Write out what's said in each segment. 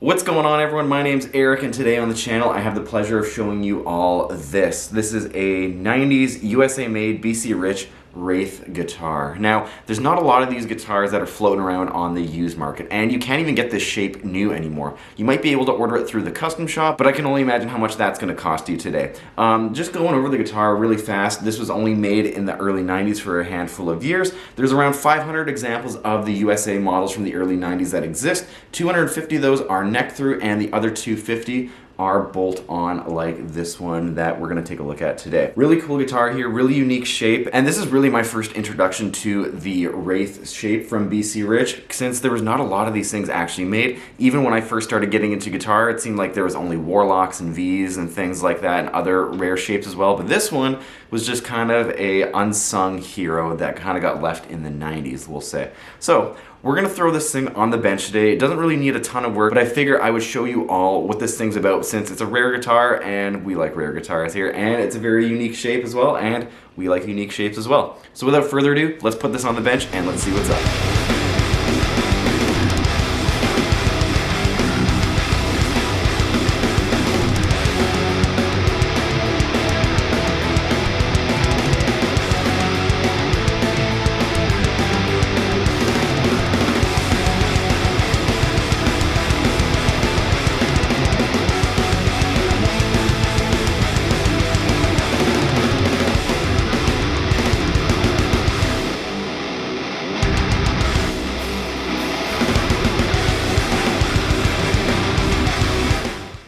What's going on, everyone? My name's Eric, and today on the channel I have the pleasure of showing you all this. This is a 90s USA-made BC Rich Wraith guitar. Now, there's not a lot of these guitars that are floating around on the used market, and you can't even get this shape new anymore. You might be able to order it through the custom shop, but I can only imagine how much that's going to cost you today. Just going over the guitar really fast, this was only made in the early 90s for a handful of years. There's around 500 examples of the USA models from the early 90s that exist. 250 of those are neck through, and the other 250 are bolt on, like this one that we're gonna take a look at today. Really cool guitar here, really unique shape, and this is really my first introduction to the Wraith shape from BC Rich, since there was not a lot of these things actually made. Even when I first started getting into guitar, it seemed like there was only Warlocks and V's and things like that, and other rare shapes as well, but this one was just kind of a unsung hero that kind of got left in the 90s, we'll say. So we're gonna throw this thing on the bench today. It doesn't really need a ton of work, but I figure I would show you all what this thing's about, since it's a rare guitar and we like rare guitars here, and it's a very unique shape as well, and we like unique shapes as well. So without further ado, let's put this on the bench and let's see what's up.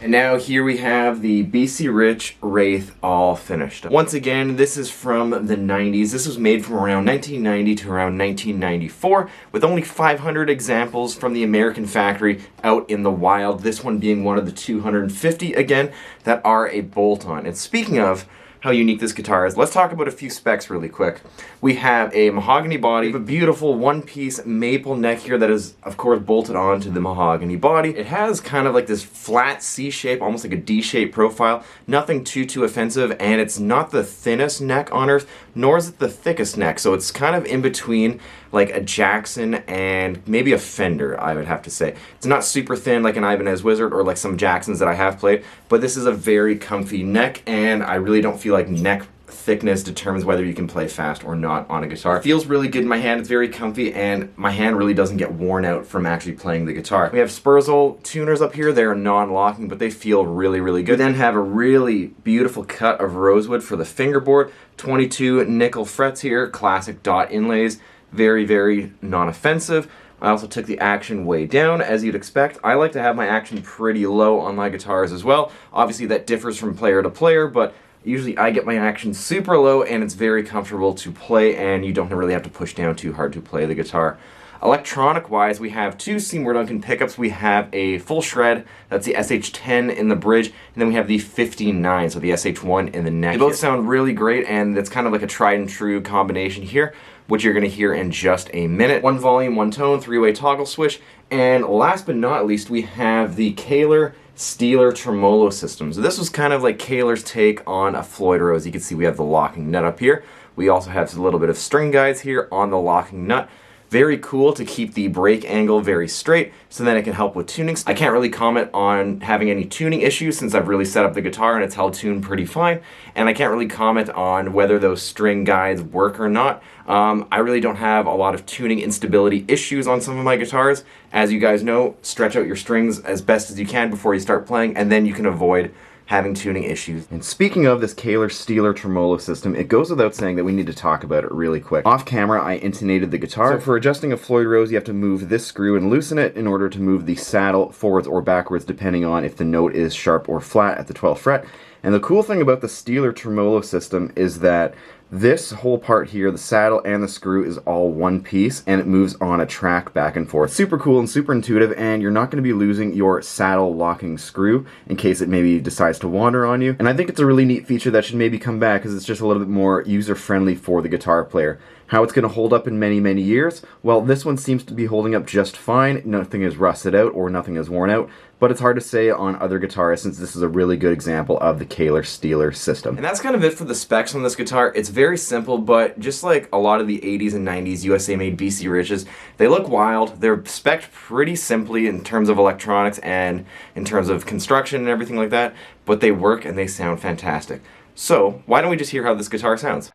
And now here we have the BC Rich Wraith all finished. Once again, this is from the 90s. This was made from around 1990 to around 1994, with only 500 examples from the American factory out in the wild. This one being one of the 250, again, that are a bolt-on. And speaking of how unique this guitar is, let's talk about a few specs really quick. We have a mahogany body, a beautiful one-piece maple neck here that is, of course, bolted onto the mahogany body. It has kind of like this flat C shape, almost like a D-shaped profile. Nothing too offensive, and it's not the thinnest neck on earth, nor is it the thickest neck. So it's kind of in between, like a Jackson and maybe a Fender, I would have to say. It's not super thin like an Ibanez Wizard or like some Jacksons that I have played, but this is a very comfy neck, and I really don't feel like neck thickness determines whether you can play fast or not on a guitar. It feels really good in my hand, it's very comfy, and my hand really doesn't get worn out from actually playing the guitar. We have Spurzl tuners up here. They're non-locking, but they feel really good. We then have a really beautiful cut of rosewood for the fingerboard, 22 nickel frets here, classic dot inlays, very non-offensive. I also took the action way down, as you'd expect. I like to have my action pretty low on my guitars as well. Obviously that differs from player to player, but usually I get my action super low, and it's very comfortable to play, and you don't really have to push down too hard to play the guitar. Electronic-wise, we have two Seymour Duncan pickups. We have a full shred, that's the SH10 in the bridge, and then we have the 59, so the SH1 in the neck. They both sound really great, and it's kind of like a tried and true combination here, which you're going to hear in just a minute. One volume, one tone, three-way toggle switch, and last but not least, we have the Kahler Steeler tremolo system. So this was kind of like Kahler's take on a Floyd Rose. You can see we have the locking nut up here. We also have a little bit of string guides here on the locking nut. Very cool to keep the break angle very straight, so then it can help with tuning. I can't really comment on having any tuning issues since I've really set up the guitar and it's held tuned pretty fine, and I can't really comment on whether those string guides work or not. I really don't have a lot of tuning instability issues on some of my guitars. As you guys know, stretch out your strings as best as you can before you start playing, and then you can avoid having tuning issues. And speaking of this Kahler Steeler tremolo system, it goes without saying that we need to talk about it really quick. Off camera, I intonated the guitar. So for adjusting a Floyd Rose, you have to move this screw and loosen it in order to move the saddle forwards or backwards, depending on if the note is sharp or flat at the 12th fret. And the cool thing about the Steeler tremolo system is that this whole part here, the saddle and the screw, is all one piece, and it moves on a track back and forth. Super cool and super intuitive, and you're not going to be losing your saddle locking screw in case it maybe decides to wander on you. And I think it's a really neat feature that should maybe come back, because it's just a little bit more user-friendly for the guitar player. How it's going to hold up in many, many years? Well, this one seems to be holding up just fine. Nothing is rusted out or nothing is worn out, but it's hard to say on other guitars since this is a really good example of the Kahler-Steeler system. And that's kind of it for the specs on this guitar. It's very simple, but just like a lot of the 80s and 90s USA-made BC Riches, they look wild. They're spec'd pretty simply in terms of electronics and in terms of construction and everything like that, but they work and they sound fantastic. So, why don't we just hear how this guitar sounds?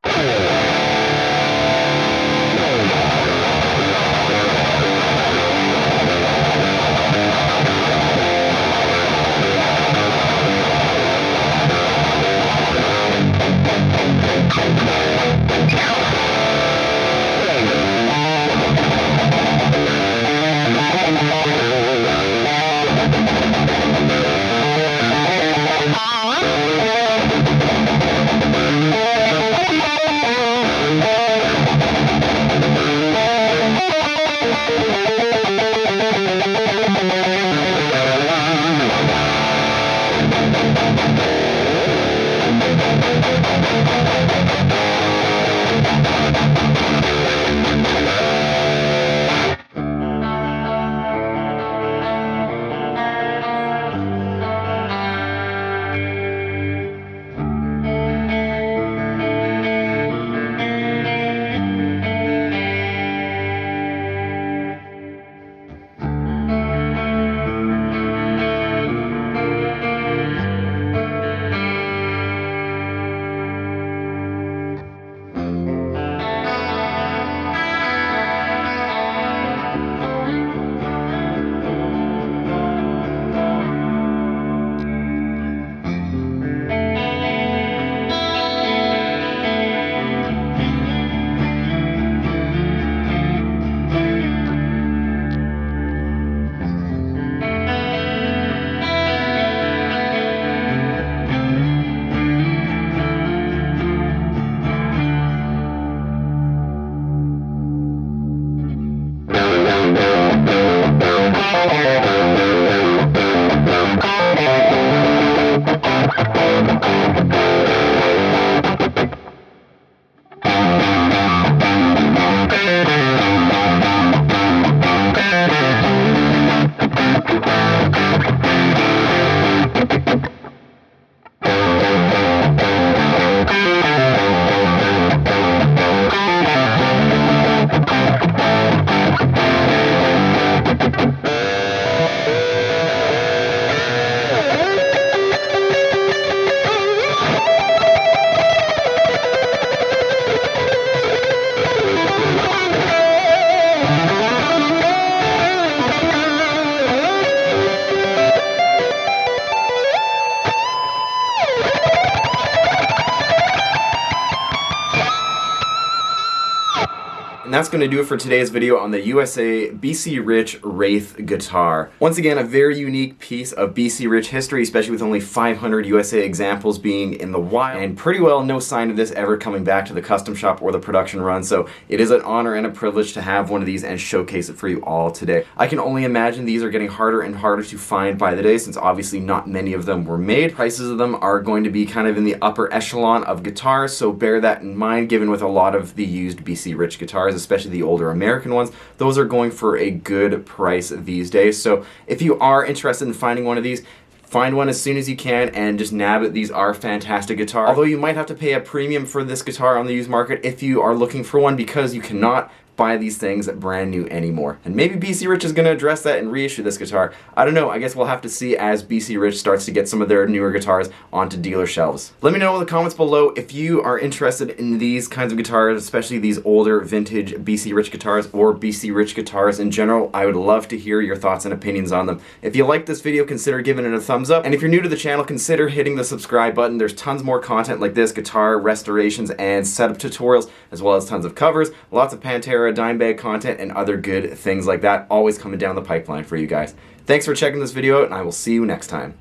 And that's going to do it for today's video on the USA BC Rich Wraith guitar. Once again, a very unique piece of BC Rich history, especially with only 500 USA examples being in the wild, and pretty well no sign of this ever coming back to the custom shop or the production run, so it is an honor and a privilege to have one of these and showcase it for you all today. I can only imagine these are getting harder and harder to find by the day, since obviously not many of them were made. Prices of them are going to be kind of in the upper echelon of guitars, so bear that in mind, given with a lot of the used BC Rich guitars, especially the older American ones, those are going for a good price these days. So if you are interested in finding one of these, find one as soon as you can and just nab it. These are fantastic guitars. Although you might have to pay a premium for this guitar on the used market if you are looking for one, because you cannot buy these things brand new anymore. And maybe BC Rich is going to address that and reissue this guitar. I don't know. I guess we'll have to see as BC Rich starts to get some of their newer guitars onto dealer shelves. Let me know in the comments below if you are interested in these kinds of guitars, especially these older vintage BC Rich guitars or BC Rich guitars in general. I would love to hear your thoughts and opinions on them. If you like this video, consider giving it a thumbs up. And if you're new to the channel, consider hitting the subscribe button. There's tons more content like this, guitar restorations and setup tutorials, as well as tons of covers, lots of Pantera, dime bag content, and other good things like that, always coming down the pipeline for you guys. Thanks for checking this video out, and I will see you next time.